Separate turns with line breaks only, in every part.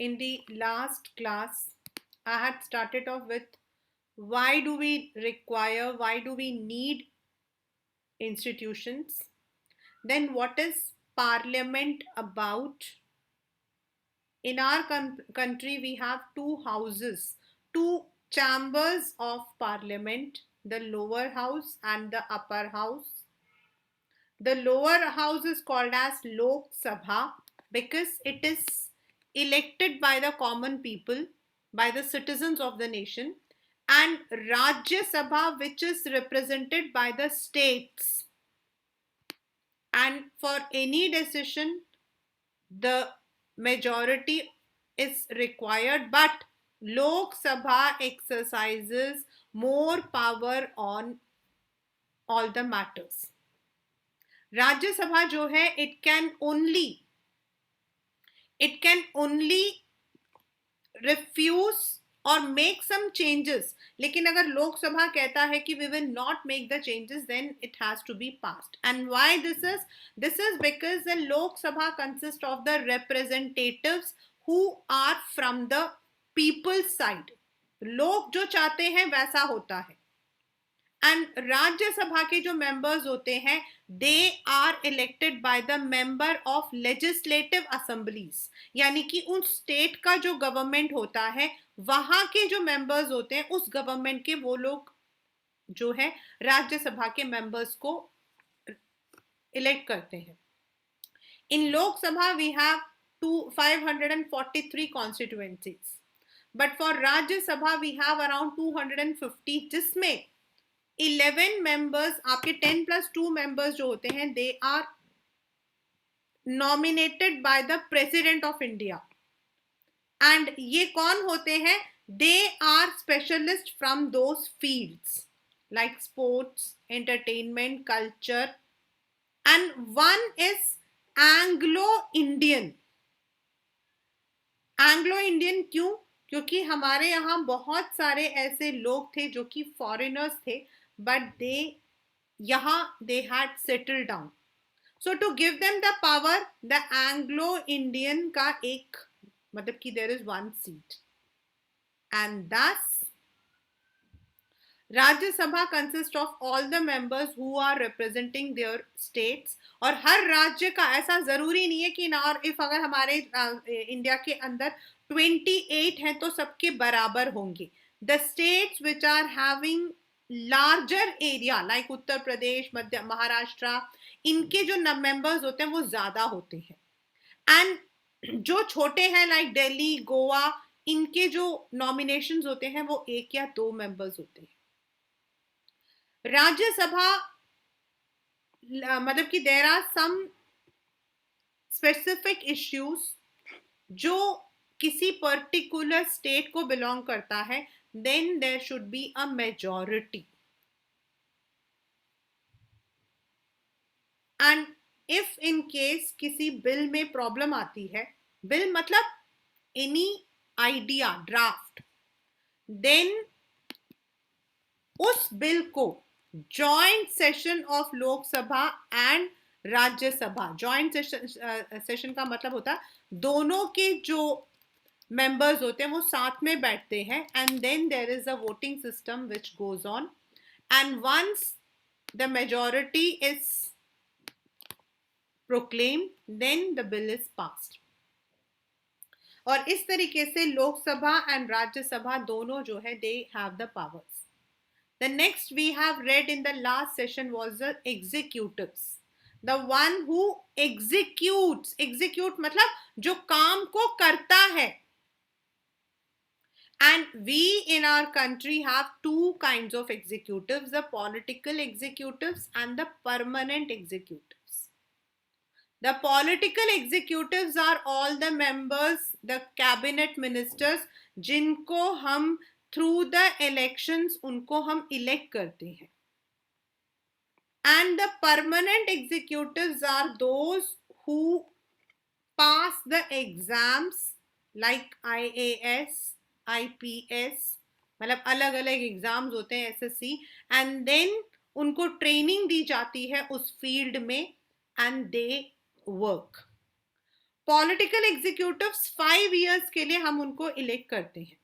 In the last class, I had started off with why do we require, why do we need institutions? Then what is parliament about? In our country, we have two houses, two chambers of parliament, the lower house and the upper house. The lower house is called as Lok Sabha because it is elected by the common people, by the citizens of the nation, and Rajya Sabha, which is represented by the states. And for any decision, the majority is required, but Lok Sabha exercises more power on all the matters. Rajya Sabha जो है, it can only refuse or make some changes. लेकिन अगर लोक सभा कहता है कि we will not make the changes, then it has to be passed. And why this is? This is because the Lok Sabha consists of the representatives who are from the people's side. लोग जो चाहते हैं वैसा होता है. And Rajya Sabha के जो members होते हैं they are elected by the member of legislative assemblies, यानी कि उस स्टेट का जो गवर्नमेंट होता है वहां के जो मेंबर्स होते हैं उस गवर्नमेंट के वो लोग जो है राज्यसभा के मेंबर्स को इलेक्ट करते हैं. In Lok Sabha we have 543 constituencies, but for Rajya Sabha we have around 250, जिसमें 11 मेंबर्स, आपके 10 प्लस 2 मेंबर्स जो होते हैं they are nominated by the president of India. And ये कौन होते हैं? They are specialist from those fields like sports, entertainment, culture. And one is Anglo Indian. Anglo Indian क्यों? क्योंकि हमारे यहाँ बहुत सारे ऐसे लोग थे जो कि फॉरेनर्स थे, but they had settled down. So to give them the power, the Anglo-Indian का एक मतलब कि there is one seat, and thus Rajya Sabha consists of all the members who are representing their states. और हर राज्य का ऐसा जरूरी नहीं है कि if अगर हमारे इंडिया के अंदर 28 हैं तो सबके बराबर होंगे. The states which are having larger area like Uttar Pradesh, मध्य महाराष्ट्र, इनके जो मेंबर्स होते हैं वो ज्यादा होते हैं. एंड जो छोटे हैं लाइक दिल्ली, गोवा, इनके जो नॉमिनेशंस होते हैं वो 1 या 2 मेंबर्स होते हैं. राज्यसभा मतलब कि there are some specific issues जो किसी पर्टिकुलर स्टेट को बिलोंग करता है, then there should be a majority. And if in case किसी बिल में प्रॉब्लम आती है, बिल मतलब any idea, draft, then उस बिल को joint session of Lok Sabha and Rajya Sabha, joint session का मतलब होता है दोनों के जो मेंबर्स होते हैं वो साथ में बैठते हैं, and then there is a voting system which goes on, and once the majority is proclaimed then the bill is passed. और इस तरीके से लोकसभा एंड राज्यसभा दोनों जो है they have the powers. The next we have read in the last session was the executives, the one who executes. Execute मतलब जो काम को करता है. And we in our country have 2 kinds of executives, the political executives and the permanent executives. The political executives are all the members, the cabinet ministers, जिनको हम through the elections उनको हम इलेक्ट करते हैं. And the permanent executives are those who pass the exams like IAS, IPS, मतलब अलग अलग exams होते हैं, SSC, एंड देन उनको ट्रेनिंग दी जाती है उस फील्ड में and they work. Political executives 5 years के लिए हम उनको इलेक्ट करते हैं.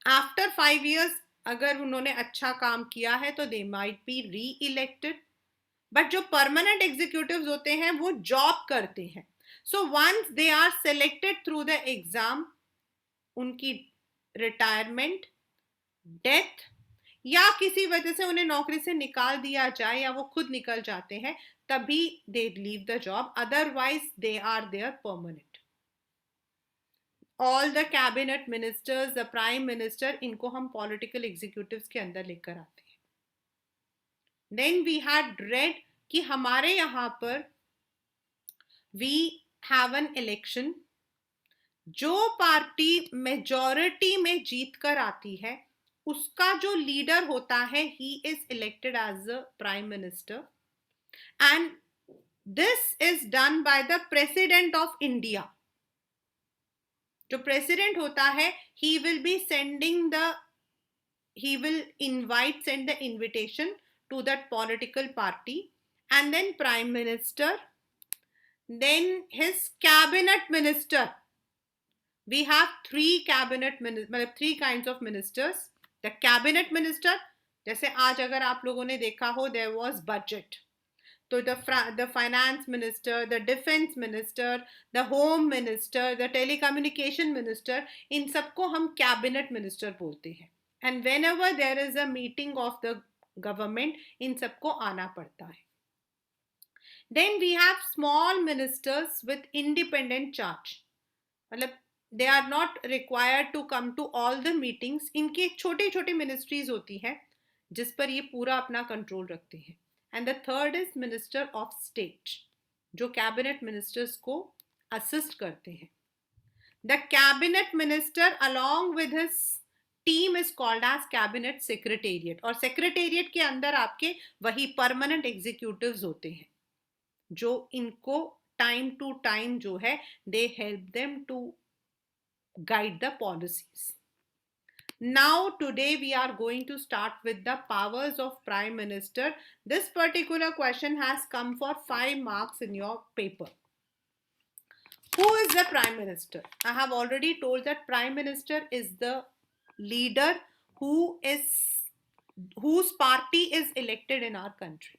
आफ्टर 5 years अगर उन्होंने अच्छा काम किया है तो they might be re elected. But जो परमानेंट एग्जीक्यूटिव्स होते हैं वो जॉब करते हैं. So once they are selected through the exam, उनकी रिटायरमेंट, डेथ या किसी वजह से उन्हें नौकरी से निकाल दिया जाए या वो खुद निकल जाते हैं, तभी they leave the job. Otherwise they are there permanent. All the cabinet ministers, the prime minister, इनको हम पॉलिटिकल एग्जीक्यूटिव्स के अंदर लेकर आते हैं. देन वी हैड रेड कि हमारे यहां पर वी हैव एन इलेक्शन. जो पार्टी मेजॉरिटी में जीत कर आती है उसका जो लीडर होता है, he is elected as a prime minister. And this is done by the president of India. जो प्रेसिडेंट होता है, he will be sending the, he will send the invitation to that political party, and then prime minister, then his cabinet minister. We have three three kinds of ministers. The cabinet minister, जैसे आज अगर आप लोगों ने देखा हो, there was budget. तो the finance minister, the defense minister, the home minister, the telecommunication minister, इन सबको हम cabinet minister बोलते हैं. And whenever there is a meeting of the government, इन सबको आना पड़ता है. Then we have small ministers with independent charge. मतलब they are not required to come to all the meetings. इनकी छोटी छोटी ministries होती हैं जिस पर ये पूरा अपना कंट्रोल रखते हैं. And the third is Minister of State, जो कैबिनेट मिनिस्टर्स को असिस्ट करते हैं. The cabinet minister along with his team is called as cabinet secretariat. और secretariat के अंदर आपके वही permanent executives होते हैं जो इनको time to time जो है they help them to guide the policies. Now today we are going to start with the powers of Prime Minister. This particular question has come for 5 marks in your paper. Who is the Prime Minister? I have already told that Prime Minister is the leader whose party is elected in our country.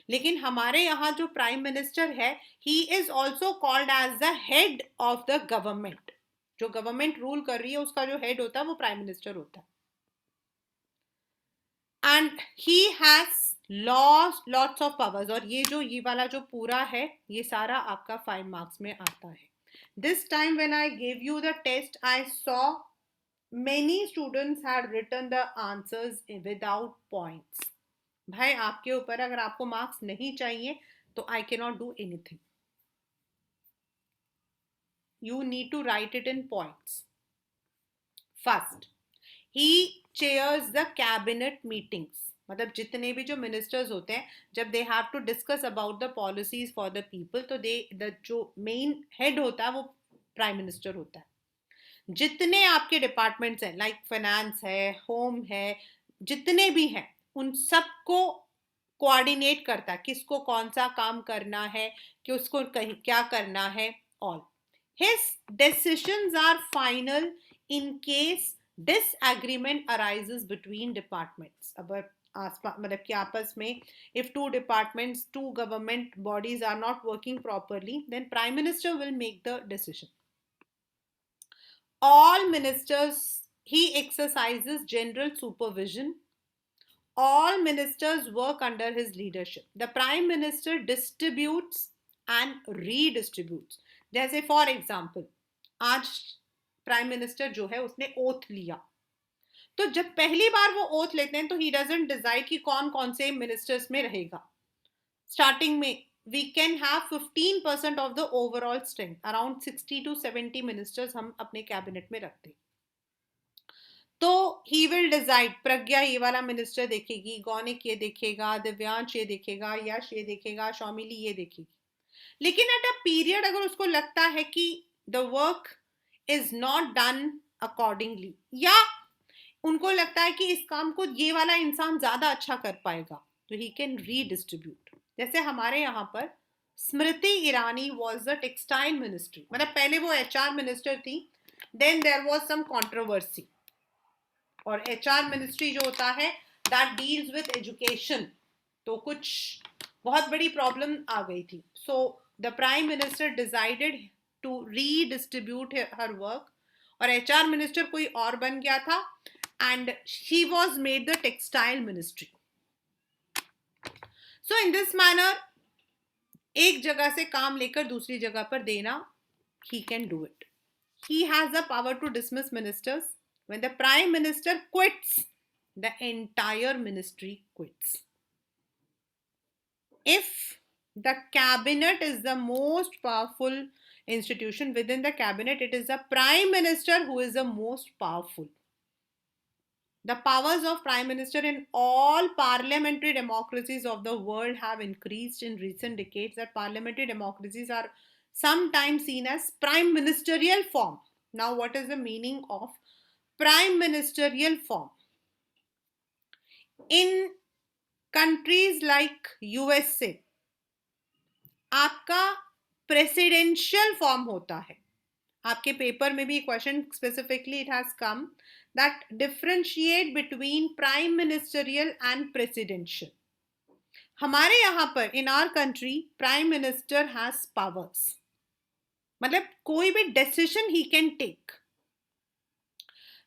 लेकिन हमारे यहाँ जो Prime Minister है, he is also called as the head of the government. जो government rule कर रही है उसका जो हेड होता है वो प्राइम मिनिस्टर होता है. And he has lots of powers. और ये वाला जो पूरा है ये सारा आपका 5 मार्क्स में आता है. This time when I gave you the test, I saw many students had written the answers without points. भाई आपके ऊपर, अगर आपको मार्क्स नहीं चाहिए तो I can not do anything. You need to write it in points. First, he chairs the cabinet meetings. मतलब जितने भी जो मिनिस्टर्स होते हैं, जब they have to discuss about the policies for the people, तो जो मेन हेड होता है वो प्राइम मिनिस्टर होता है. जितने आपके डिपार्टमेंट्स हैं, लाइक फाइनेंस है, होम है, जितने भी हैं, उन सबको कोऑर्डिनेट करता है, किसको कौन सा काम करना है, कि उसको क्या करना है. All his decisions are final in case disagreement arises between departments. अगर मतलब कि आपस में if two departments, two government bodies are not working properly, then prime minister will make the decision. All ministers, he exercises general supervision. All ministers work under his leadership. The prime minister distributes and redistributes. जैसे for example आज prime minister जो है उसने oath लिया, तो जब पहली बार वो ओथ लेते हैं तो ही डजंट डिसाइड कि कौन कौन से मिनिस्टर्स में रहेगा. स्टार्टिंग में we can have 15% of the overall strength, around 60 to 70 ministers हम अपने कैबिनेट में रखते हैं. तो ही विल डिसाइड, प्रज्ञा ये वाला मिनिस्टर देखेगी, गौनिक ये देखेगा, दिव्यांश ये देखेगा, यश ये देखेगा, शौमिली ये देखेगी. लेकिन एट अ पीरियड अगर उसको लगता है कि the work is not done accordingly, या उनको लगता है कि इस काम को ये वाला इंसान ज्यादा अच्छा कर पाएगा, तो ही कैन रीडिस्ट्रीब्यूट. जैसे हमारे यहाँ पर Smriti Irani was the textile ministry, मतलब पहले वो HR मिनिस्टर थी, then there was some controversy, और HR मिनिस्ट्री जो होता है दैट डील्स विद एजुकेशन, तो कुछ बहुत बड़ी प्रॉब्लम आ गई थी. So the prime minister decided to redistribute her work, और HR मिनिस्टर कोई और बन गया था, and she was made the textile ministry. So in this manner एक जगह से काम लेकर दूसरी जगह पर देना, he can do it. He has the power to dismiss ministers. When the prime minister quits, the entire ministry quits. If the cabinet is the most powerful institution within the cabinet, it is the prime minister who is the most powerful. The powers of prime minister in all parliamentary democracies of the world have increased in recent decades. That parliamentary democracies are sometimes seen as prime ministerial form. Now, what is the meaning of prime ministerial form? In countries like USA, आपका presidential form होता है. आपके paper में भी question specifically it has come that differentiate between prime ministerial and presidential. हमारे यहाँ पर in our country prime minister has powers, मतलब कोई भी decision he can take,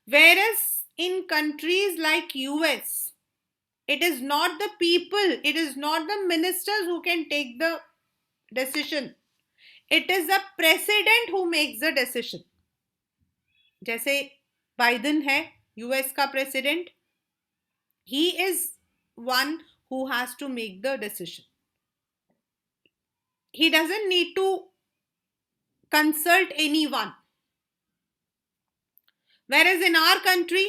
whereas in countries like US it is not the people, it is not the ministers who can take the decision, it is the president who makes the decision. जैसे Biden है US का president, he is one who has to make the decision. He doesn't need to consult anyone. Whereas in our country,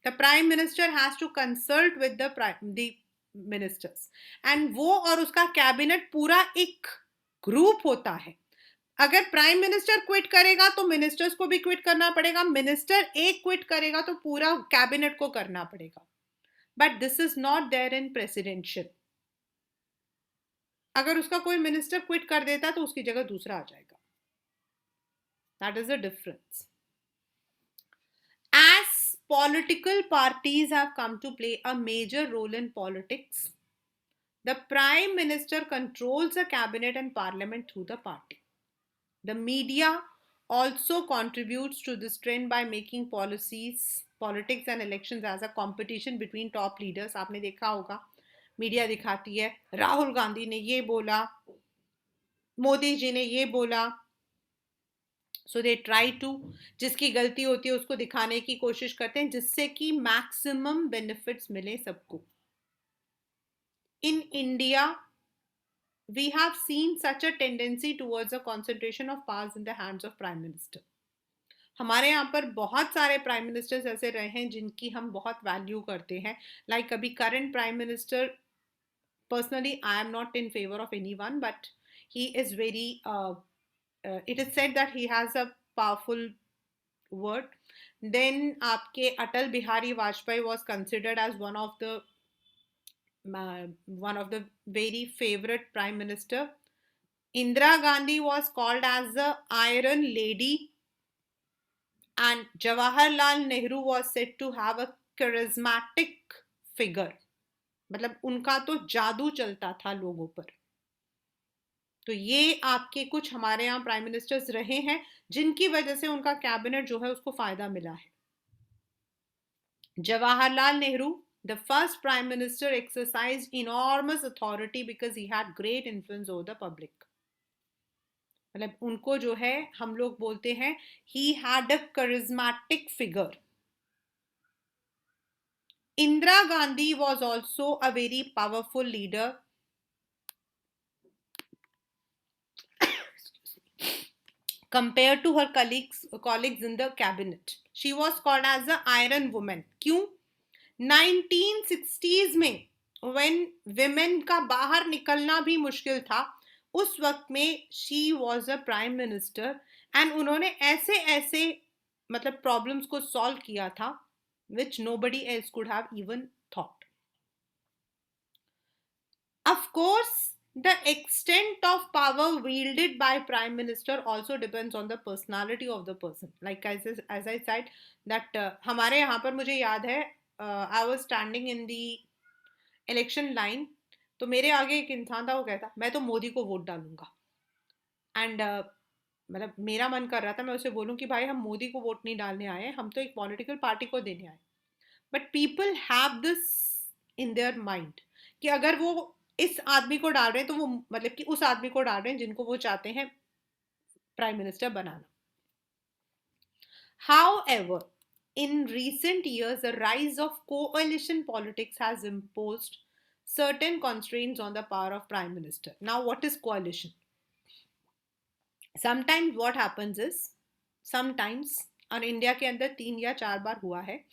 the prime minister has to consult with the ministers. And वो और उसका cabinet पूरा एक group होता है. अगर prime minister quit करेगा तो मिनिस्टर्स को भी क्विट करना पड़ेगा, मिनिस्टर एक क्विट करेगा तो पूरा कैबिनेट को करना पड़ेगा. But this is not there in presidential. अगर उसका कोई मिनिस्टर क्विट कर देता तो उसकी जगह दूसरा आ जाएगा. That is the difference. As political parties have come to play a major role in politics, the prime minister controls the cabinet and parliament through the party. The media also contributes to this trend by making policies, politics and elections as a competition between top leaders. आपने देखा होगा media दिखाती है राहुल गांधी ने ये बोला, मोदी जी ने ये बोला, so they try to, जिसकी गलती होती है उसको दिखाने की कोशिश करते हैं जिससे कि मैक्सिमम बेनिफिट्स मिले सबको. In India, we have seen such a tendency towards a concentration of powers in the hands of prime minister. हमारे यहाँ पर बहुत सारे प्राइम मिनिस्टर्स ऐसे रहे हैं जिनकी हम बहुत वैल्यू करते हैं. लाइक अभी current prime minister, personally I am not in favour of anyone, but he is very, it is said that he has a powerful word. Then आपके Atal Bihari Vajpayee was considered as one of the very favorite prime minister. Indira Gandhi was called as the Iron Lady, and Jawaharlal Nehru was said to have a charismatic figure. मतलब उनका तो जादू चलता था लोगों पर. तो ये आपके कुछ हमारे यहाँ प्राइम मिनिस्टर्स रहे हैं जिनकी वजह से उनका कैबिनेट जो है उसको फायदा मिला है. Jawaharlal Nehru, the first prime minister, exercised enormous authority because he had great influence over the public. मतलब उनको जो है हम लोग बोलते हैं he had a charismatic figure. Indira Gandhi was also a very powerful leader. Compared to her colleagues in the cabinet, she was called as the Iron Woman. क्यों? 1960s में when women का बाहर निकलना भी मुश्किल था, उस वक्त में she was a prime minister and उन्होंने ऐसे ऐसे मतलब प्रॉब्लम्स को सॉल्व किया था which nobody else could have even thought. Of course, The extent of power wielded by prime minister also depends on the personality of the person. Like as I said that हमारे यहाँ पर मुझे याद है I was standing in the election line, तो मेरे आगे एक इंसान था, वो कहता मैं तो मोदी को वोट डालूंगा। एंड मतलब मेरा मन कर रहा था मैं उसे बोलूं कि भाई हम मोदी को वोट नहीं डालने आए हैं, हम तो एक पॉलिटिकल पार्टी को देने आए। But people have this in their mind कि अगर वो इस आदमी को डाल रहे हैं तो वो मतलब कि उस आदमी को डाल रहे हैं जिनको वो चाहते हैं prime minister banana. However, in recent years, the rise of coalition politics has imposed certain constraints on the power of prime minister. Now, what is coalition? Sometimes what happens is, sometimes और India के अंदर 3 या 4 बार हुआ है,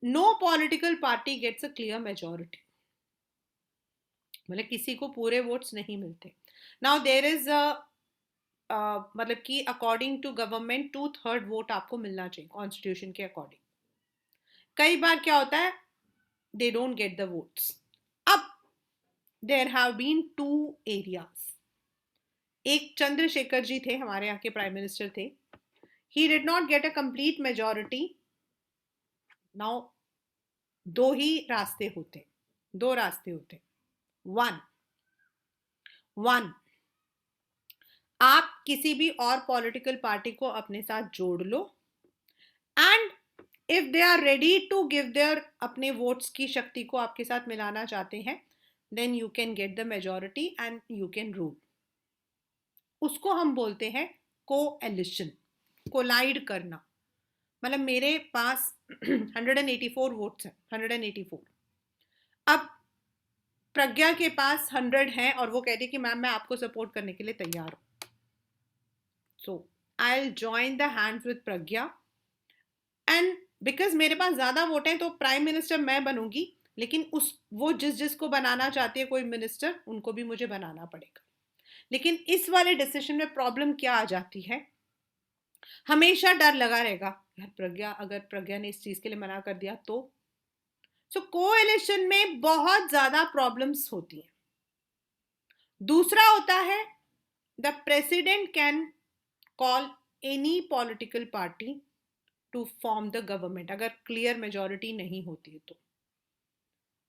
no political party gets a clear majority, मतलब किसी को पूरे वोट्स नहीं मिलते। नाउ देयर इज मतलब कि अकॉर्डिंग टू गवर्नमेंट 2/3 वोट आपको मिलना चाहिए कॉन्स्टिट्यूशन के अकॉर्डिंग। कई बार क्या होता है, they don't get the votes. अब देयर हैव बीन 2 एरियाज। एक चंद्रशेखर जी थे, हमारे यहाँ के प्राइम मिनिस्टर थे, he did not get a complete majority. Now दो रास्ते होते, वन आप किसी भी और पॉलिटिकल पार्टी को अपने साथ जोड़ लो, and if they are ready to give their अपने वोट्स की शक्ति को आपके साथ मिलाना चाहते हैं, then you can get the majority and you can rule. उसको हम बोलते हैं कोएलिशन, कोलाइड करना। मतलब मेरे पास 184 वोट्स हैं, 184। अब प्रज्ञा के पास 100 हैं और वो कहती कि मैम मैं आपको सपोर्ट करने के लिए तैयार हूं। So I will join the hands with Pragya, and because मेरे पास ज्यादा वोट हैं तो प्राइम मिनिस्टर मैं बनूंगी, लेकिन वो जिसको बनाना चाहती है कोई मिनिस्टर, उनको भी मुझे बनाना पड़ेगा। लेकिन इस वाले डिसीजन में प्रॉब्लम क्या आ जाती है, हमेशा डर लगा रहेगा यार अगर प्रज्ञा ने इस चीज के लिए मना कर दिया तो। सो कोएलिशन में बहुत ज्यादा प्रॉब्लम्स होती हैं। दूसरा होता है the president can call any political party to form the government, अगर क्लियर मेजोरिटी नहीं होती है तो,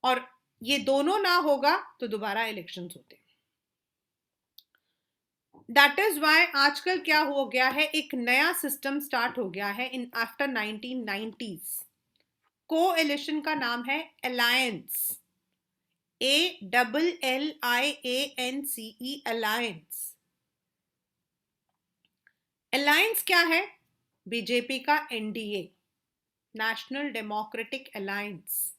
और ये दोनों ना होगा तो दोबारा इलेक्शंस होते हैं। दैट इज वाई आजकल क्या हो गया है, एक नया सिस्टम स्टार्ट हो गया है इन आफ्टर 1990s। कोएलिशन का नाम है अलायंस, ALLIANCE, अलायंस। अलायंस क्या है? बीजेपी का NDA, national democratic alliance,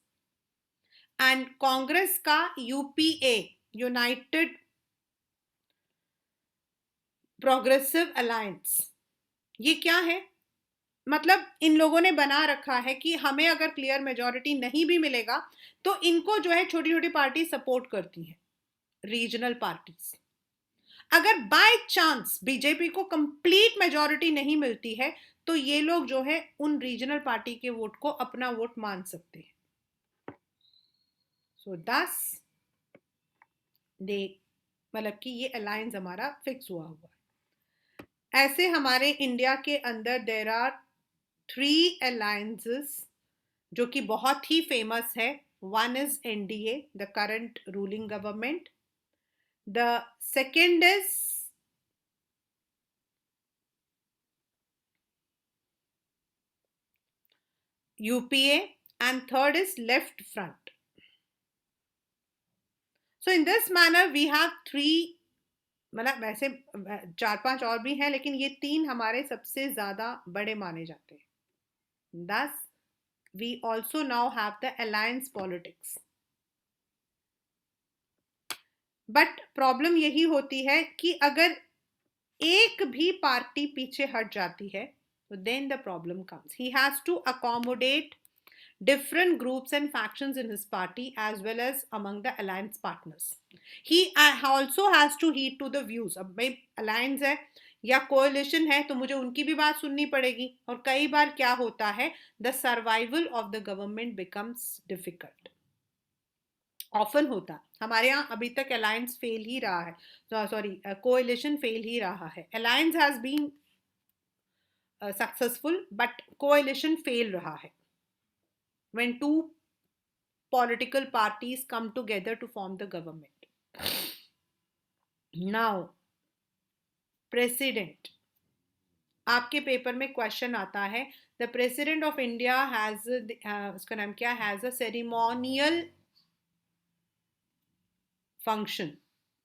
and Congress का UPA, यूनाइटेड प्रोग्रेसिव अलायंस। ये क्या है? मतलब इन लोगों ने बना रखा है कि हमें अगर क्लियर मेजोरिटी नहीं भी मिलेगा तो इनको जो है छोटी छोटी पार्टी सपोर्ट करती है, रीजनल पार्टीज। अगर बाय चांस बीजेपी को कंप्लीट मेजोरिटी नहीं मिलती है तो ये लोग जो है उन रीजनल पार्टी के वोट को अपना वोट मान सकते हैं। सो दस दे मतलब कि ये अलायंस हमारा फिक्स हुआ है। ऐसे हमारे इंडिया के अंदर देयर आर 3 अलायंसेस जो कि बहुत ही फेमस है। One is NDA, the current ruling government. The second is UPA and third is left front. So in this manner we have 3, मतलब वैसे 4-5 और भी हैं लेकिन ये 3 हमारे सबसे ज्यादा बड़े माने जाते हैं। Thus we also now have the alliance politics. But problem यही होती है कि अगर एक भी पार्टी पीछे हट जाती है तो then the problem comes. He has to accommodate different groups and factions in his party as well as among the alliance partners. He also has to heed to the views. अब भाई alliance है या coalition है तो मुझे उनकी भी बात सुननी पड़ेगी, और कई बार क्या होता है, the survival of the government becomes difficult. Often होता है। हमारे यहाँ अभी तक अलायंस फेल ही रहा है, सॉरी कोएलिशन फेल ही रहा है। Alliance has been successful but coalition fail रहा है when two political parties come together to form the government. Now, president, आपके पेपर में क्वेश्चन आता है, the president of India has, उसका नाम क्या, has a ceremonial function,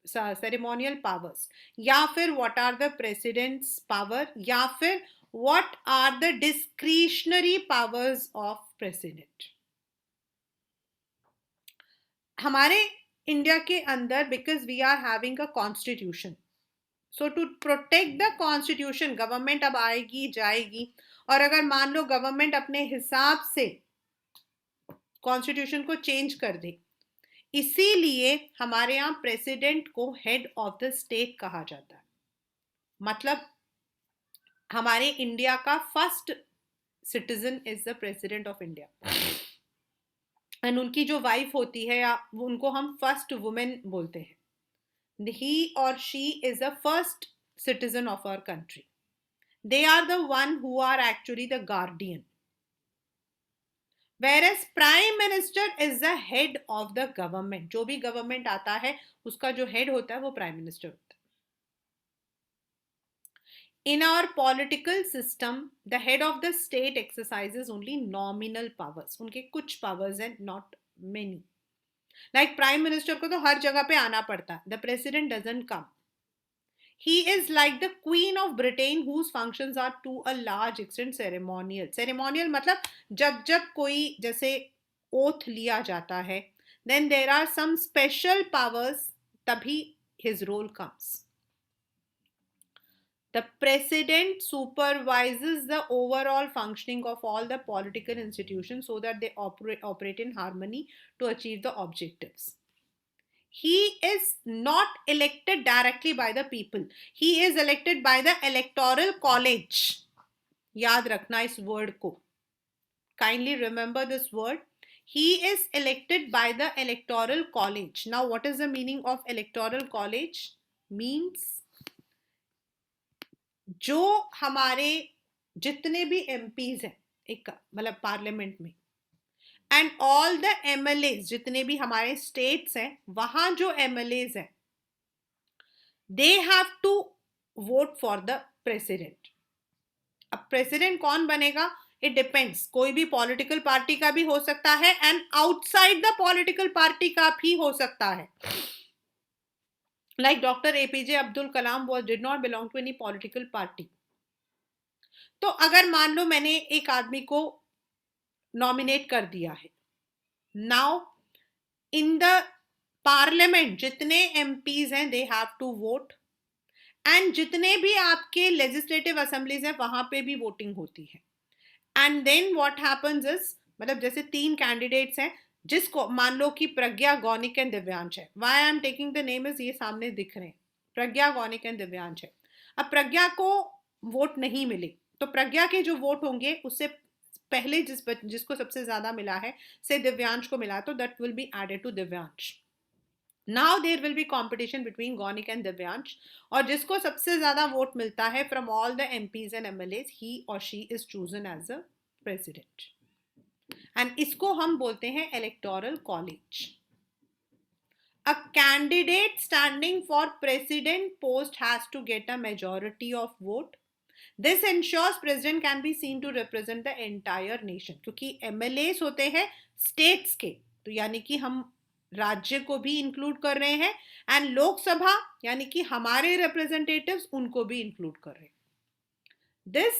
ceremonial powers, या फिर what are the president's powers, या फिर what are the discretionary powers of president. हमारे इंडिया के अंदर, because we are having a constitution, so to protect the constitution, government अब आएगी जाएगी, और अगर मान लो गवर्नमेंट अपने हिसाब से कॉन्स्टिट्यूशन को चेंज कर दे, इसीलिए हमारे यहाँ प्रेसिडेंट को हेड ऑफ द स्टेट कहा जाता है। मतलब हमारे इंडिया का first citizen is the president of India, and उनकी जो वाइफ होती है, या उनको हम फर्स्ट वुमेन बोलते हैं, he or she is the first citizen of our country. They are the one who are actually the guardian. Whereas prime minister is the head of the government. जो भी government आता है उसका जो head होता है वो prime minister होता है. In our political system, the head of the state exercises only nominal powers. उनके कुछ powers हैं, not many. Like prime minister को तो हर जगह पे आना पड़ता है. The president doesn't come. He is like the Queen of Britain, whose functions are to a large extent ceremonial. Ceremonial मतलब जब जब कोई जैसे oath लिया जाता है, then there are some special powers, तभी his role comes. The president supervises the overall functioning of all the political institutions so that they operate in harmony to achieve the objectives. He is not elected directly by the people. He is elected by the electoral college. याद रखना इस word को. Kindly remember this word. He is elected by the electoral college. Now, what is the meaning of electoral college? Means जो हमारे जितने भी MPs हैं एक मतलब पार्लियामेंट में, एंड ऑल द MLAs, जितने भी हमारे स्टेट्स हैं वहां जो MLAs हैं, they have to vote for the president. अब प्रेसिडेंट कौन बनेगा, इट डिपेंड्स. कोई भी पॉलिटिकल पार्टी का भी हो सकता है and outside the political party का भी हो सकता है. Like Dr. APJ Abdul Kalam did not belong to any political party. तो अगर मान लो मैंने एक आदमी को नॉमिनेट कर दिया है, नाउ इन द पार्लियामेंट जितने MPs हैं they have to vote, and जितने भी आपके लेजिस्लेटिव असेंबलीज हैं वहां पे भी वोटिंग होती है. And then what happens is, मतलब जैसे 3 कैंडिडेट्स हैं, जिसको मान लो कि प्रज्ञा, गौनिक एंड दिव्यांश है. Why I am taking the name is, ये सामने दिख रहे हैं, प्रज्ञा, गौनिक एंड दिव्यांश है. अब प्रज्ञा को वोट नहीं मिले तो प्रज्ञा के जो वोट होंगे उससे पहले जिसको सबसे ज्यादा मिला है, से दिव्यांश को मिला, तो that will be added to Divyansh. Now there will be competition between Gaunik and Divyansh, और जिसको सबसे ज्यादा वोट मिलता है from all the MPs and MLAs, he और she is chosen as a president. And इसको हम बोलते हैं electoral college. A candidate standing for president post has to get a majority of vote. This ensures president can be seen to represent the entire nation. क्योंकि MLAs होते हैं states के, तो यानी कि हम राज्य को भी इंक्लूड कर रहे हैं, एंड लोकसभा यानी कि हमारे रिप्रेजेंटेटिव्स उनको भी इंक्लूड कर रहे हैं. This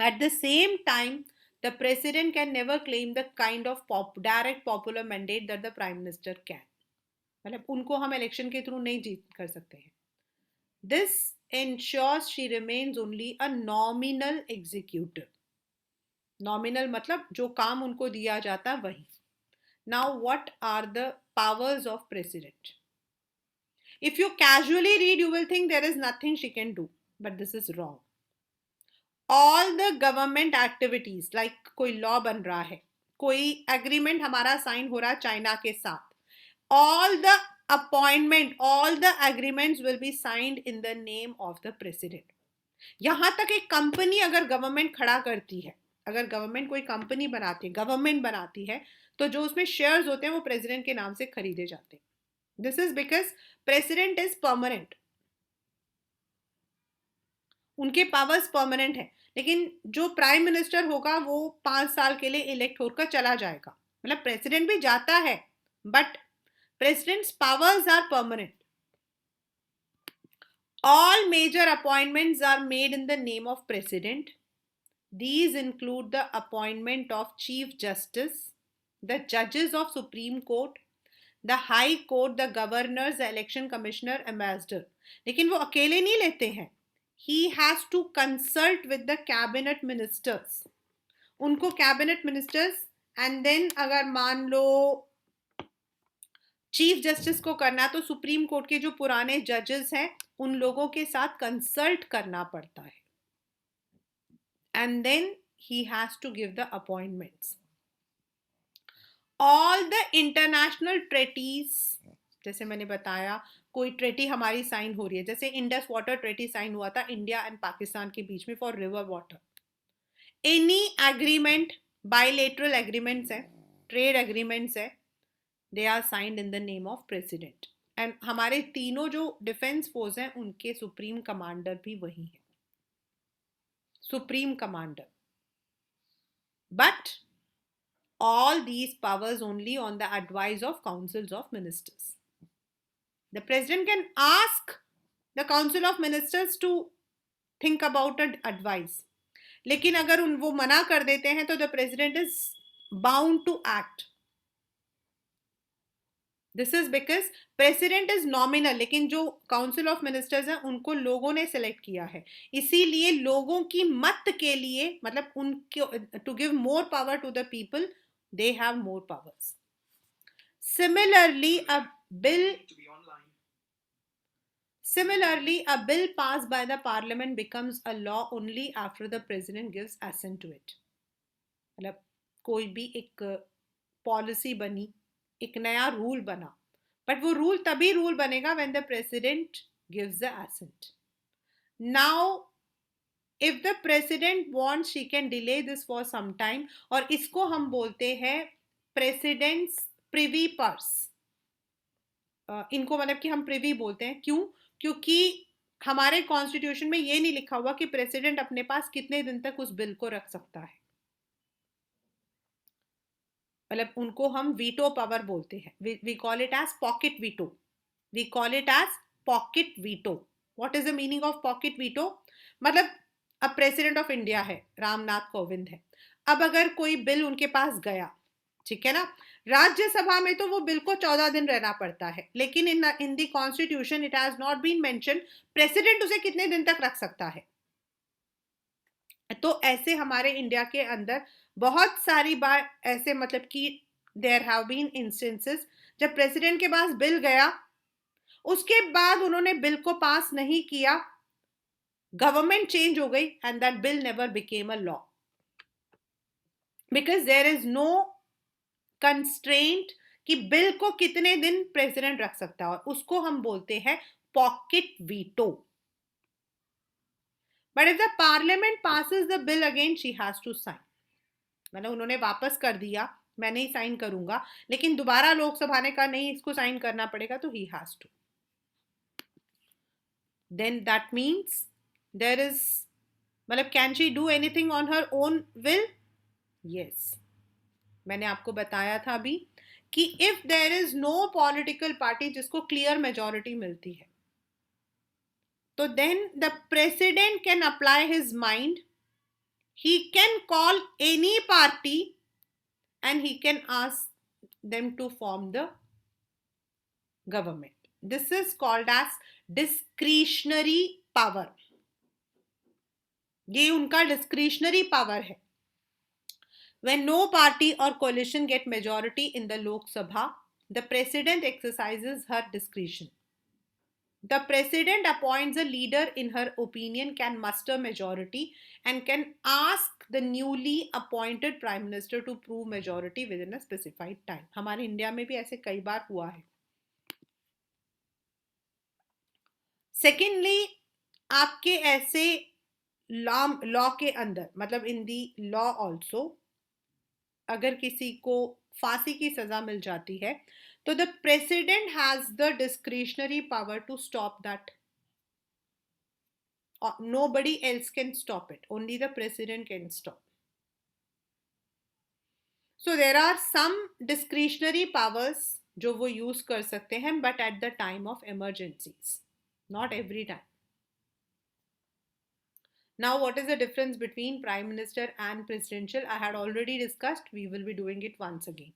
at the same time the president can never claim the kind of direct popular mandate that the prime minister can. मतलब उनको हम इलेक्शन के थ्रू नहीं जीत कर सकते हैं. This ensures she remains only a nominal executive. Nominal मतलब जो काम उनको दिया जाता वही. Now what are the powers of president? If you casually read, you will think there is nothing she can do, but this is wrong. All the government activities, like कोई law बन रहा है, कोई एग्रीमेंट हमारा sign हो रहा है China के साथ, all the appointment, all the agreements will be signed in the name of the president. यहां तक एक कंपनी अगर गवर्नमेंट खड़ा करती है, अगर गवर्नमेंट कोई कंपनी बनाती है, गवर्नमेंट बनाती है, तो जो उसमें शेयर्स होते हैं वो प्रेसिडेंट के नाम से खरीदे जाते हैं। This is because president is permanent, उनके पावर्स परमानेंट है। लेकिन जो प्राइम मिनिस्टर होगा वो 5 साल के लिए इलेक्ट होकर चला जाएगा, मतलब प्रेसिडेंट भी जाता है, but President's powers are permanent. All major appointments are made in the name of President. These include the appointment of Chief Justice, the judges of Supreme Court, the High Court, the governors, the Election Commissioner, Ambassador. लेकिन वो अकेले नहीं लेते हैं. He has to consult with the cabinet ministers. उनको cabinet ministers and then अगर मान लो chief justice को करना तो सुप्रीम कोर्ट के जो पुराने जजेस हैं उन लोगों के साथ कंसल्ट करना पड़ता है, and then he has to give the appointments. All the international treaties, जैसे मैंने बताया कोई ट्रेटी हमारी साइन हो रही है, जैसे इंडस वाटर ट्रेटी साइन हुआ था इंडिया एंड पाकिस्तान के बीच में for river water. Any agreement, bilateral agreements है, ट्रेड एग्रीमेंट्स है, they are signed in the name of president. and हमारे तीनों जो डिफेंस फोर्स हैं उनके सुप्रीम कमांडर भी वही है, supreme commander. but all these powers only on the advice of councils of ministers. The president can ask the council of ministers to think about an advice, लेकिन अगर वो मना कर देते हैं तो the president is bound to act. This is because president is nominal, लेकिन जो काउंसिल ऑफ मिनिस्टर्स हैं उनको लोगों ने सेलेक्ट किया है, इसीलिए लोगों की मत के लिए, मतलब उनको to give more power to the people, they have more powers. Similarly a bill passed by the parliament becomes a law only after the president gives assent to it. मतलब कोई भी एक पॉलिसी बनी, एक नया रूल बना, but वो rule तभी रूल बनेगा when the president gives the assent. Now if the president wants she can delay this for some time, और इसको हम बोलते हैं प्रेसिडेंट्स प्रिवी पर्स। इनको मतलब कि हम प्रिवी बोलते हैं, क्यों? क्योंकि हमारे कॉन्स्टिट्यूशन में ये नहीं लिखा हुआ कि प्रेसिडेंट अपने पास कितने दिन तक उस बिल को रख सकता है, मतलब उनको हम वीटो पावर बोलते हैं। We call it as pocket veto, we call it as pocket veto. What is the meaning of pocket veto? मतलब अब प्रेसिडेंट ऑफ इंडिया है, रामनाथ कोविंद है, अब अगर कोई बिल उनके पास गया, ठीक है ना, राज्यसभा में तो वो बिल को 14 दिन रहना पड़ता है, लेकिन in the constitution it has not been mention president उसे कितने दिन तक रख सकता है। तो ऐसे हमारे इंडिया के अंदर बहुत सारी बार ऐसे, मतलब कि देयर हैव बीन इंस्टेंसेस जब प्रेसिडेंट के पास बिल गया, उसके बाद उन्होंने बिल को पास नहीं किया, गवर्नमेंट चेंज हो गई and that bill never became a law, because there is no constraint कि बिल को कितने दिन प्रेसिडेंट रख सकता है, और उसको हम बोलते हैं pocket veto. But if the parliament passes the bill again, she has to sign. मतलब उन्होंने वापस कर दिया, मैं नहीं साइन करूंगा, लेकिन दोबारा लोकसभा ने कहा नहीं इसको साइन करना पड़ेगा, तो he has to. Then that means there is, मतलब can she do anything on her own will? Yes. मैंने आपको बताया था अभी कि if there is no political party जिसको clear majority मिलती है, तो then the president can apply his mind, he can call any party and he can ask them to form the government. This is called as discretionary power. ये उनका discretionary power है। When no party or coalition get majority in the Lok Sabha, the president exercises her discretion. The president appoints a leader in her opinion, can muster majority, and can ask the newly appointed prime minister to prove majority within a specified time. हमारे India में भी ऐसे कई बार हुआ है. Secondly, आपके ऐसे law के अंदर, मतलब इन दी लॉ ऑल्सो, अगर किसी को फांसी की सजा मिल जाती है तो the president has the discretionary power to stop that. Nobody else can stop it, only the president can stop. So there are some discretionary powers जो वो यूज कर सकते हैं, but at the time of emergencies, not every time. Now, what is the difference between prime minister and presidential? I had already discussed. We will be doing it once again.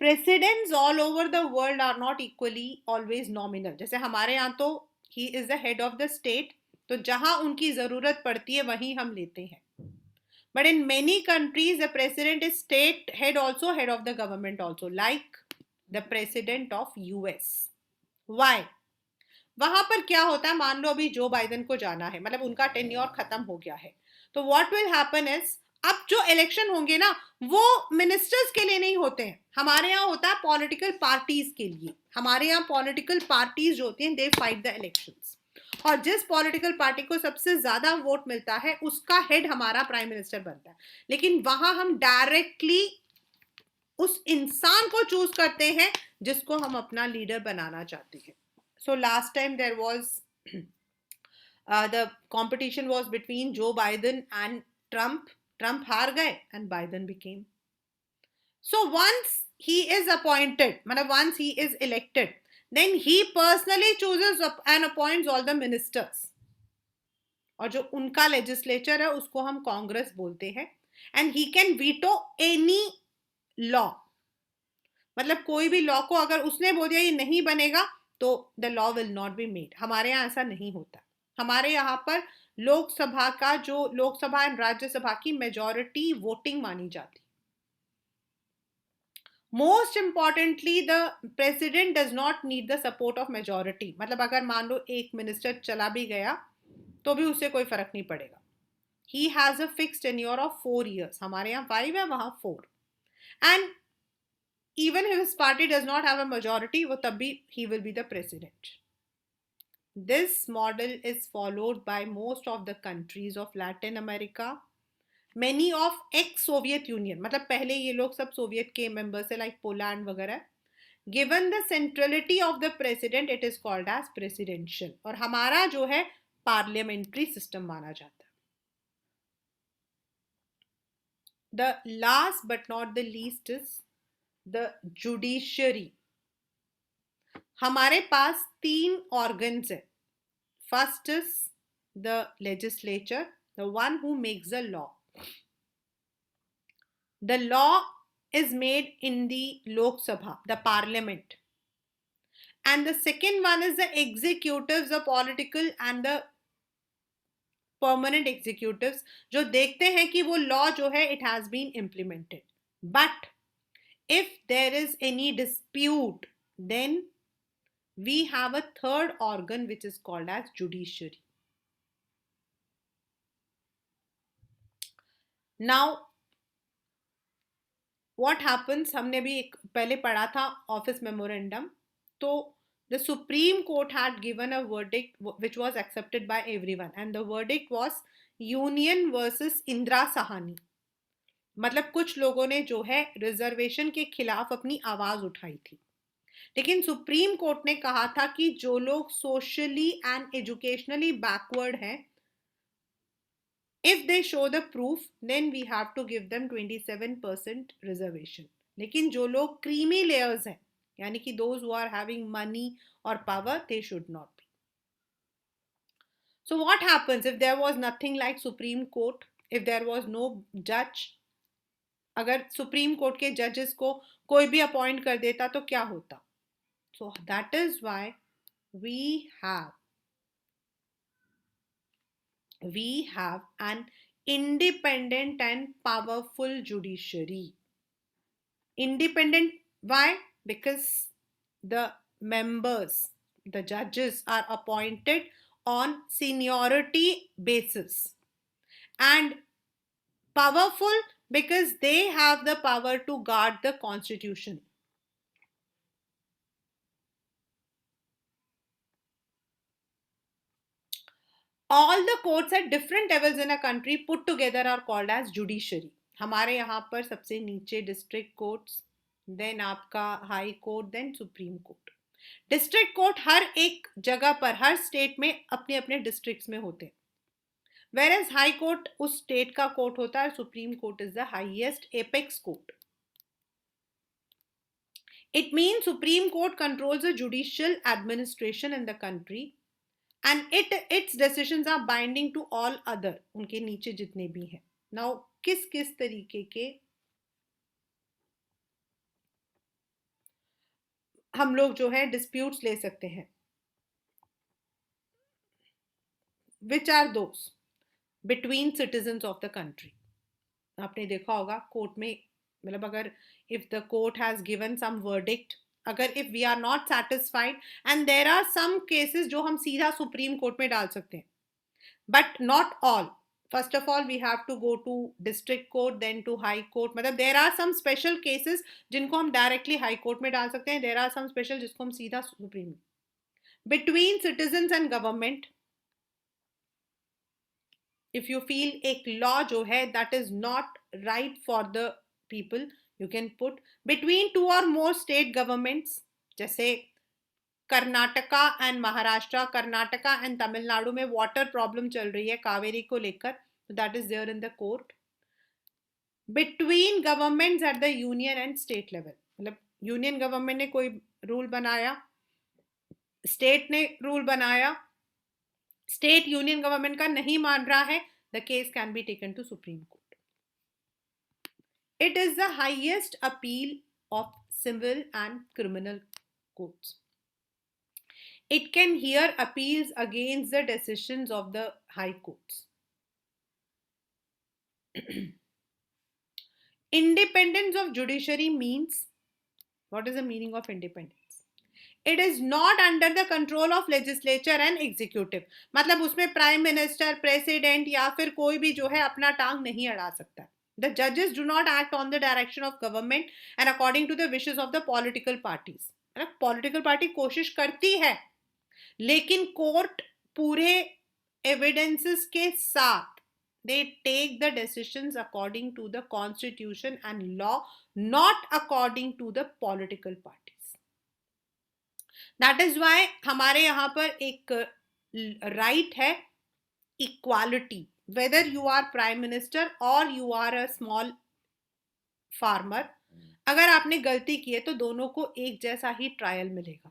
Presidents all over the world are not equally always nominal. जैसे हमारे यहाँ तो he is the head of the state, तो जहाँ उनकी ज़रूरत पड़ती है वहीं हम लेते हैं. But in many countries, the president is state head also, head of the government also, like the president of US. Why? वहां पर क्या होता है, मान लो अभी जो बाइडेन को जाना है, मतलब उनका टेन्योर खत्म हो गया है, तो व्हाट विल हैपन इज, अब जो इलेक्शन होंगे ना, वो मिनिस्टर्स के लिए नहीं होते हैं. हमारे यहाँ होता है पॉलिटिकल पार्टीज के लिए. हमारे यहाँ पॉलिटिकल पार्टीज जो होती हैं, दे फाइट द इलेक्शंस, और जिस पॉलिटिकल पार्टी को सबसे ज्यादा वोट मिलता है उसका हेड हमारा प्राइम मिनिस्टर बनता है. लेकिन वहां हम डायरेक्टली उस इंसान को चूज करते हैं जिसको हम अपना लीडर बनाना चाहते हैं. So last time there was the competition was between Joe Biden and Trump. Trump हार गए and Biden became. So once he is appointed, मतलब once he is elected, then he personally chooses and appoints all the ministers. और जो उनका legislature है उसको हम कांग्रेस बोलते हैं. And he can veto any law. मतलब कोई भी लॉ को अगर उसने बोल दिया ये नहीं बनेगा तो the law will not be made. हमारे यहाँ ऐसा नहीं होता. हमारे यहाँ पर लोकसभा का जो लोकसभा एंड राज्यसभा की मेजॉरिटी वोटिंग मानी जाती. Most importantly, the president does not need the support of majority. मतलब अगर मान लो एक मिनिस्टर चला भी गया तो भी उससे कोई फर्क नहीं पड़ेगा. ही has a fixed tenure of 4 years. हमारे यहाँ 5 है, वहां 4. And even if his party does not have a majority, वो तब भी he will be the president. This model is followed by most of the countries of Latin America, many of ex-Soviet Union, मतलब पहले ये लोग सब Soviet के members है, like पोलैंड वगैरह. Given the centrality of the president, it is called as presidential. और हमारा जो है parliamentary system माना जाता है. The last but not the least is the judiciary. हमारे पास 3 organs है. First is the legislature, the one who makes the law. The law is made in the Lok Sabha, the parliament. And the second one is the executives, the political and the permanent executives, जो देखते हैं कि वो law जो है it has been implemented. But if there is any dispute, then we have a third organ which is called as judiciary. Now, what happens, हमने भी एक पहले पढ़ा था ऑफिस मेमोरेंडम. तो the Supreme Court had given a verdict which was accepted by everyone, and the verdict was Union versus Indira Sahani. मतलब कुछ लोगों ने जो है रिजर्वेशन के खिलाफ अपनी आवाज उठाई थी, लेकिन सुप्रीम कोर्ट ने कहा था कि जो लोग सोशली एंड एजुकेशनली बैकवर्ड हैं, if they show the proof, then we have to give them 27% reservation. लेकिन जो लोग creamy layers हैं, यानी कि those who are having money or power, they should not be. So what happens if there was nothing like Supreme Court, if there was no judge? अगर supreme court के जजेस को कोई भी अपॉइंट कर देता तो क्या होता? So that is why we have an independent and powerful judiciary. Independent, why? Because the members, The judges are appointed on seniority basis and powerful because they have the power to guard the constitution. All the courts at different levels in a country put together are called as judiciary. हमारे यहाँ पर सबसे नीचे district courts, then आपका high court, then supreme court. District court हर एक जगह पर हर स्टेट में अपने अपने डिस्ट्रिक्ट्स में होते हैं. वेर एज हाई कोर्ट उस स्टेट का कोर्ट होता है. Supreme court is the highest apex court. It means Supreme Court controls the judicial administration in the country and its decisions are binding to all other, उनके नीचे जितने भी हैं. Now किस किस तरीके के हम लोग जो है disputes ले सकते हैं? Which are those? Between citizens of the country. आपने देखा होगा कोर्ट में, मतलब अगर if the court has given some verdict, अगर if we are not satisfied and there are some cases जो हम सीधा सुप्रीम कोर्ट में डाल सकते हैं, but not all. First of all we have to go to district court, then to high court. मतलब there are some special cases जिनको हम directly high court में डाल सकते हैं, there are some special जिसको हम सीधा supreme. Between citizens and government, if you feel एक law जो है that is not right for the people, you can put. Between two or more state governments, जैसे कर्नाटका एंड महाराष्ट्र, कर्नाटका एंड तमिलनाडु में water problem चल रही है कावेरी को लेकर, that is there in the court. Between governments at the union and state level, मतलब union government ने कोई रूल बनाया, स्टेट ने रूल बनाया, स्टेट यूनियन गवर्नमेंट का नहीं मान रहा है, the case can be taken to supreme court. It is the highest appeal of civil and criminal courts. It can hear appeals against the decisions of the high courts. Independence of judiciary means, what is the meaning of independence? It is not under the control of legislature and executive. मतलब उसमें prime minister, president या फिर कोई भी जो है अपना टांग नहीं अड़ा सकता. The judges do not act on the direction of government and according to the wishes of the political parties. Political party कोशिश करती है, लेकिन कोर्ट पूरे एविडेंसेस के साथ they take the decisions according to the constitution and law, not according to the political parties. That is why हमारे यहाँ पर एक right है equality. Whether you are prime minister or you are a small farmer, अगर आपने गलती की है तो दोनों को एक जैसा ही ट्रायल मिलेगा.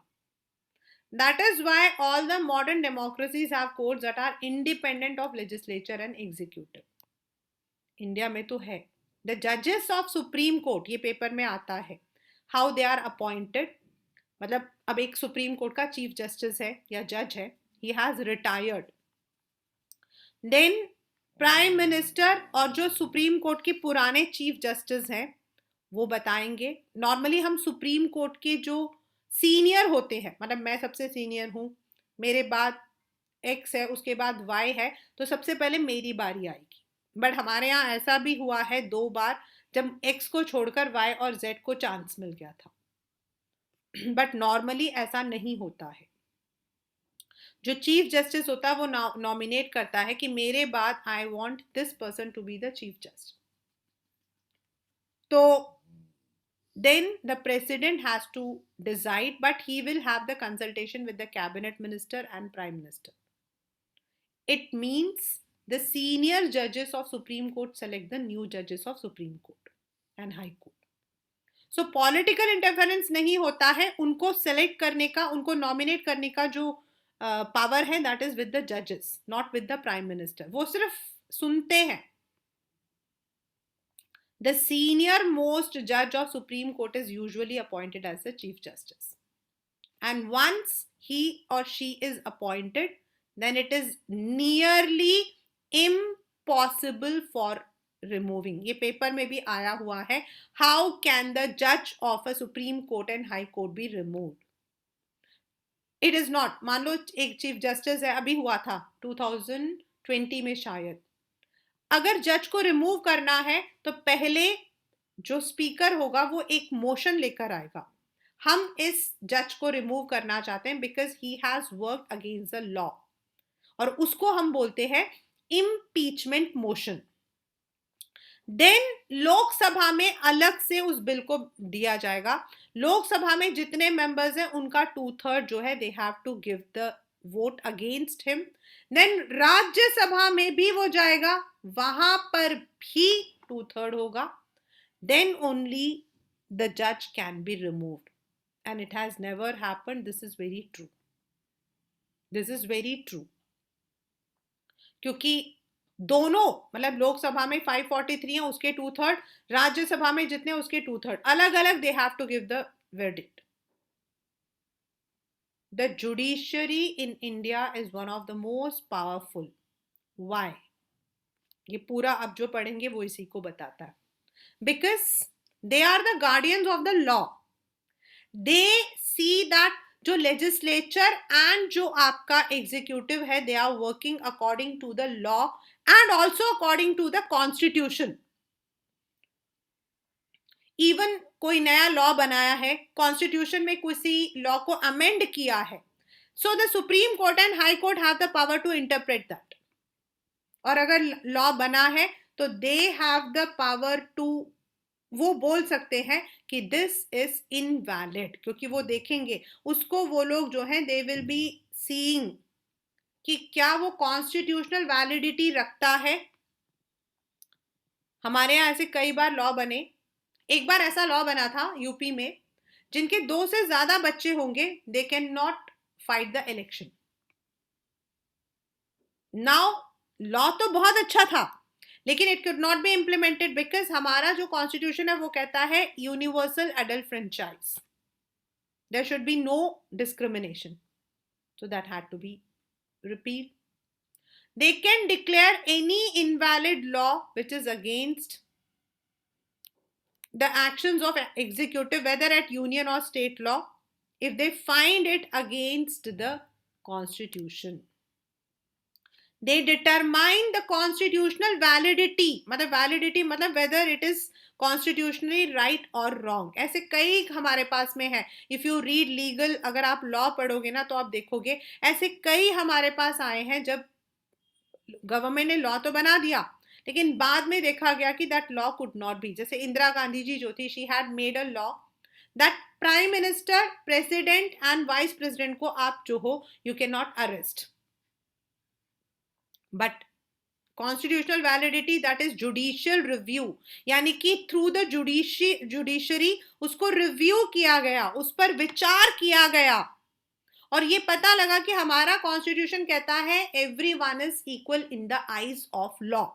That is why all the modern democracies have courts that are independent of legislature and executive. India में तो है. The judges of Supreme Court, ये पेपर में आता है, how they are appointed. मतलब अब एक सुप्रीम कोर्ट का चीफ जस्टिस है या जज है, he has retired. Then prime minister और जो सुप्रीम कोर्ट के पुराने चीफ जस्टिस हैं वो बताएंगे. नॉर्मली हम सुप्रीम कोर्ट के जो सीनियर होते हैं, मतलब मैं सबसे सीनियर हूँ, मेरे बाद एक्स है, उसके बाद वाई है, तो सबसे पहले मेरी बारी आएगी. बट हमारे यहाँ ऐसा भी हुआ है 2 बार जब एक्स को छोड़कर वाई और जेड को चांस मिल गया था. बट नॉर्मली ऐसा नहीं होता है. जो चीफ जस्टिस होता है वो नॉमिनेट करता है कि मेरे बाद I want this person to be the chief justice. तो then the president has to decide, but he will have the consultation with the cabinet minister and prime minister. It means the senior judges of Supreme Court select the new judges of Supreme Court and High Court. So political interference नहीं होता है. उनको select करने का, उनको nominate करने का जो power है, that is with the judges, not with the prime minister. वो सिर्फ सुनते हैं. The senior most judge of Supreme Court is usually appointed as the Chief Justice. And once he or she is appointed, then it is nearly impossible for removing. ये paper में भी आया हुआ है. How can the judge of a Supreme Court and High Court be removed? It is not, मान लो एक chief justice है, अभी हुआ था 2020 में शायद, अगर जज को रिमूव करना है तो पहले जो स्पीकर होगा वो एक मोशन लेकर आएगा, हम इस जज को रिमूव करना चाहते हैं because he has work against the law, और उसको हम बोलते हैं इम्पीचमेंट मोशन। देन लोकसभा में अलग से उस बिल को दिया जाएगा, लोकसभा में जितने मेंबर्स हैं उनका 2/3 जो है they have to give the vote against him. Then Rajya Sabha में भी वो जाएगा, वहां पर भी 2/3 होगा, then only the judge can be removed, and it has never happened. This is very true, this is very true, क्योंकि दोनों मतलब लोकसभा में 543 है उसके 2/3, राज्यसभा में जितने उसके 2/3, अलग अलग they have to give the verdict. The judiciary in India is one of the most powerful. Why? ये पूरा अब जो पढ़ेंगे वो इसी को बताता है, because they are the guardians of the law. They see that जो लेजिस्लेचर एंड जो आपका एग्जीक्यूटिव है they are working according to the law and also according to the constitution. Even कोई नया लॉ बनाया है, कॉन्स्टिट्यूशन में किसी लॉ को अमेंड किया है, so the supreme court and high court have the power to interpret that, और अगर लॉ बना है तो they have the power to, वो बोल सकते हैं कि दिस इज इनवैलिड, क्योंकि वो देखेंगे उसको, वो लोग जो हैं दे विल बी सीइंग कि क्या वो कॉन्स्टिट्यूशनल वैलिडिटी रखता है। हमारे यहाँ ऐसे कई बार लॉ बने, एक बार ऐसा लॉ बना था यूपी में, जिनके 2 से ज्यादा बच्चे होंगे they can not fight the election. Now law तो बहुत अच्छा था लेकिन it could not be implemented because हमारा जो कॉन्स्टिट्यूशन है वो कहता है universal adult franchise, there should be no discrimination, so that had to be repeat. They can declare any invalid law which is against the actions of executive whether at union or state law if they find it against the constitution. They determine the constitutional validity, मतलब validity मतलब whether it is constitutionally right or wrong. ऐसे कई हमारे पास में है, if you read legal, अगर आप law पढ़ोगे ना तो आप देखोगे ऐसे कई हमारे पास आए हैं जब गवर्नमेंट ने लॉ तो बना दिया लेकिन बाद में देखा गया कि that law could not B, जैसे इंदिरा गांधी जी जो थी, she had made a law that prime minister, president and vice president को आप जो हो you can not arrest, but constitutional validity that is judicial review, यानी कि थ्रू द जुडिशरी उसको रिव्यू किया गया, उस पर विचार किया गया और ये पता लगा कि हमारा कॉन्स्टिट्यूशन कहता है everyone is equal in the eyes of law,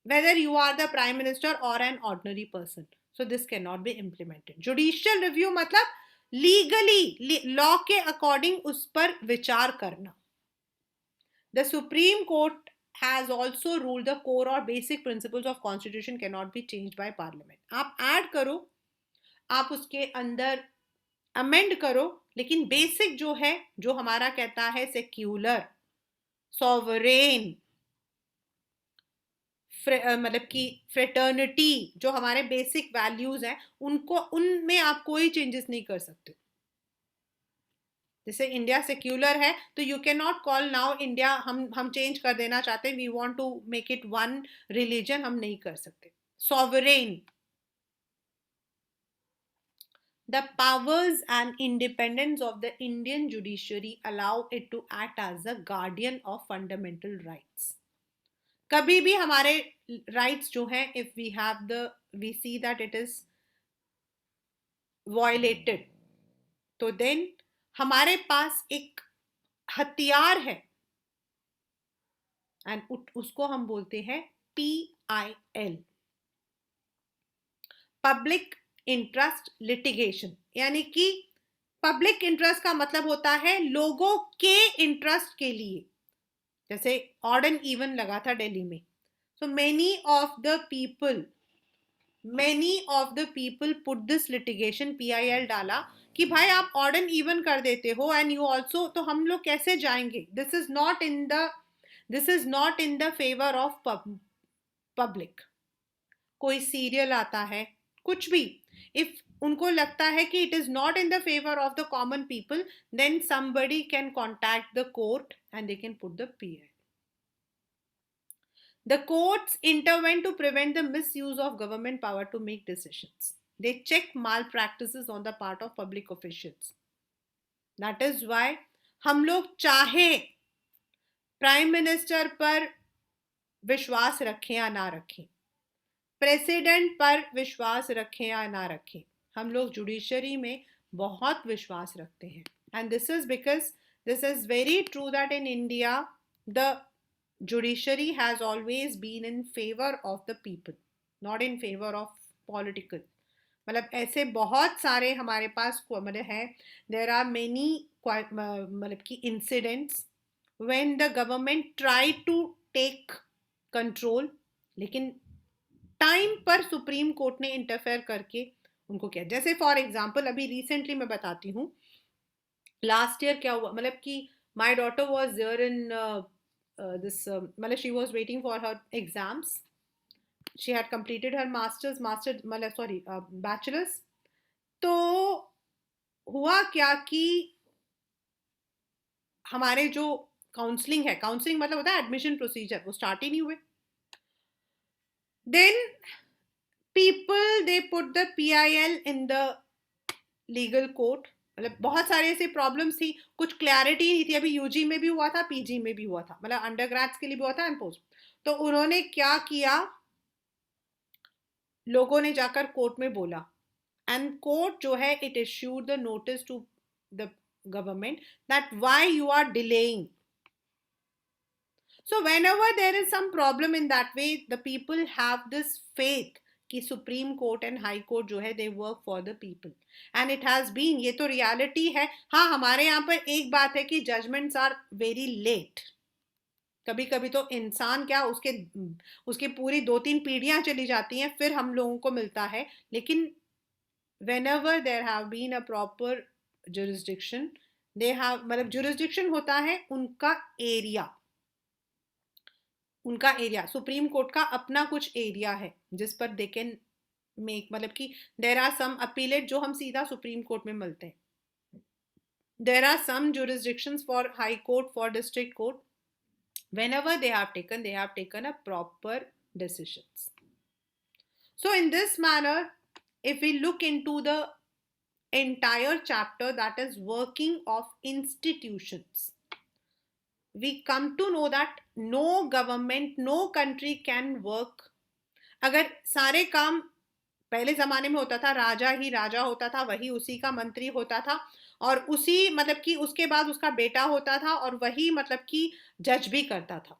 whether you are the prime minister or an ordinary person. So this cannot be implemented. Judicial review मतलब legally law के according उस पर विचार करना. The Supreme Court has also ruled the core or basic principles of constitution cannot be changed by parliament. आप add करो, आप उसके अंदर amend करो, लेकिन basic जो है, जो हमारा कहता है secular, sovereign, मतलब कि फ्रेटर्निटी, जो हमारे बेसिक वैल्यूज हैं उनको, उनमें आप कोई चेंजेस नहीं कर सकते। जैसे इंडिया सेक्युलर है तो you can not call now India हम चेंज कर देना चाहते हैं, we want to make it one religion, हम नहीं कर सकते। Sovereign, the powers and independence of the Indian judiciary allow it to act as a guardian of fundamental rights. कभी भी हमारे राइट्स जो हैं, if we have the, we see that it is violated, तो देन हमारे पास एक हथियार है एंड उसको हम बोलते हैं PIL, पब्लिक इंटरेस्ट लिटिगेशन, यानी कि पब्लिक इंटरेस्ट का मतलब होता है लोगों के इंटरेस्ट के लिए। जैसे ऑड एंड इवन लगा था दिल्ली में, so many of the people put this litigation, PIL डाला कि भाई आप ऑड एंड इवन कर देते हो एंड यू ऑल्सो, तो हम लोग कैसे जाएंगे? This is not in the favour of public. कोई सीरियल आता है, कुछ भी, इफ उनको लगता है कि it is not in the favour of the common people, then somebody can contact the court and they can put the PI. The courts intervene to prevent the misuse of government power to make decisions. They check malpractices on the part of public officials. That is why हम लोग चाहे prime minister पर विश्वास रखें या ना रखें, president पर विश्वास रखें या ना रखें, हम लोग जुडिशरी में बहुत विश्वास रखते हैं. And this is because this is very true that in India the judiciary has always been in favor of the people, not in favor of political. मतलब ऐसे बहुत सारे हमारे पास मतलब है, there are many मतलब कि incidents when the government tried to take control, लेकिन टाइम पर सुप्रीम कोर्ट ने इंटरफेयर करके उनको किया. जैसे फॉर एग्जांपल अभी रिसेंटली मैं बताती हूँ, लास्ट ईयर क्या हुआ, मतलब कि my daughter was there in मतलब she was waiting for her exams. She had completed her मतलब सॉरी bachelor's. तो हुआ क्या कि हमारे जो काउंसलिंग है, काउंसलिंग मतलब होता है एडमिशन प्रोसीजर, वो स्टार्ट ही नहीं हुए. Then people they put the PIL in the legal court. मतलब बहुत सारे ऐसे प्रॉब्लम्स थी, कुछ क्लैरिटी नहीं थी. अभी यूजी में भी हुआ था, पीजी में भी हुआ था, मतलब अंडर ग्रेड्स के लिए भी हुआ था एंड पोस्ट. तो उन्होंने क्या किया, लोगों ने जाकर कोर्ट में बोला एंड कोर्ट जो है it issued the notice to the government that why you are delaying. So whenever there is some problem in that way, the people have this faith कि supreme court and high court जो है they work for the people and it has been. ये तो reality है. हाँ, हमारे यहाँ पर एक बात है कि जजमेंट्स आर वेरी लेट. कभी कभी तो इंसान क्या, उसके पूरी 2-3 पीढ़ियां चली जाती हैं फिर हम लोगों को मिलता है. लेकिन whenever there have been a proper jurisdiction, they have, मतलब jurisdiction होता है उनका एरिया, उनका एरिया. सुप्रीम कोर्ट का अपना कुछ एरिया है जिस पर दे कैन मेक, मतलब कि देर आर सम अपीलेट जो हम सीधा सुप्रीम कोर्ट में मिलते हैं. There are some jurisdictions for high court, for district court. whenever they have taken a proper decisions. So in this manner, if we look into the entire chapter, that is working of institutions, we come to know that no government, no country can work. अगर सारे काम पहले जमाने में होता था, राजा ही राजा होता था, वही उसी का मंत्री होता था, और उसी मतलब कि उसके बाद उसका बेटा होता था और वही मतलब कि जज भी करता था.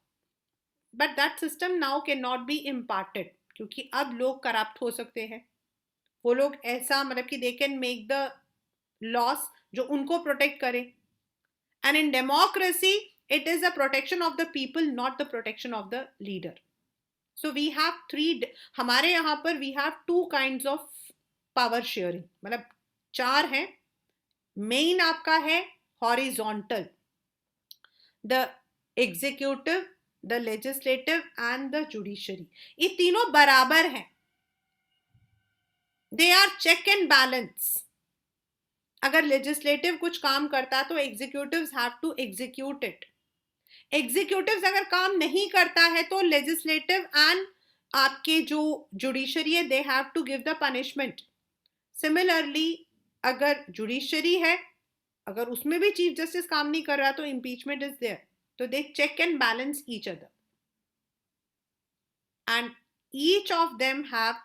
But that system now can not be imparted, क्योंकि अब लोग करप्ट हो सकते हैं. वो लोग ऐसा मतलब कि they can make the loss जो उनको प्रोटेक्ट करे. And in democracy it is a protection of the people, not the protection of the leader. So we have हमारे यहाँ पर we have 2 kinds of power sharing, मतलब 4 हैं. Main आपका है horizontal, the executive, the legislative and the judiciary. ये तीनों बराबर हैं, they are check and balance. अगर लेजिस्लेटिव कुछ काम करता तो executives have to execute it. Executives अगर काम नहीं करता है तो लेजिस्लेटिव एंड आपके जो जुडिशरी है they have to give the punishment. Similarly अगर जुडिशरी है, अगर उसमें भी चीफ जस्टिस काम नहीं कर रहा तो इम्पीचमेंट इज देयर. तो they check and balance each other and each of them have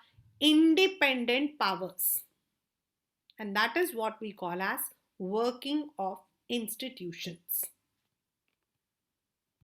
independent powers, and that is what we call as working of institutions.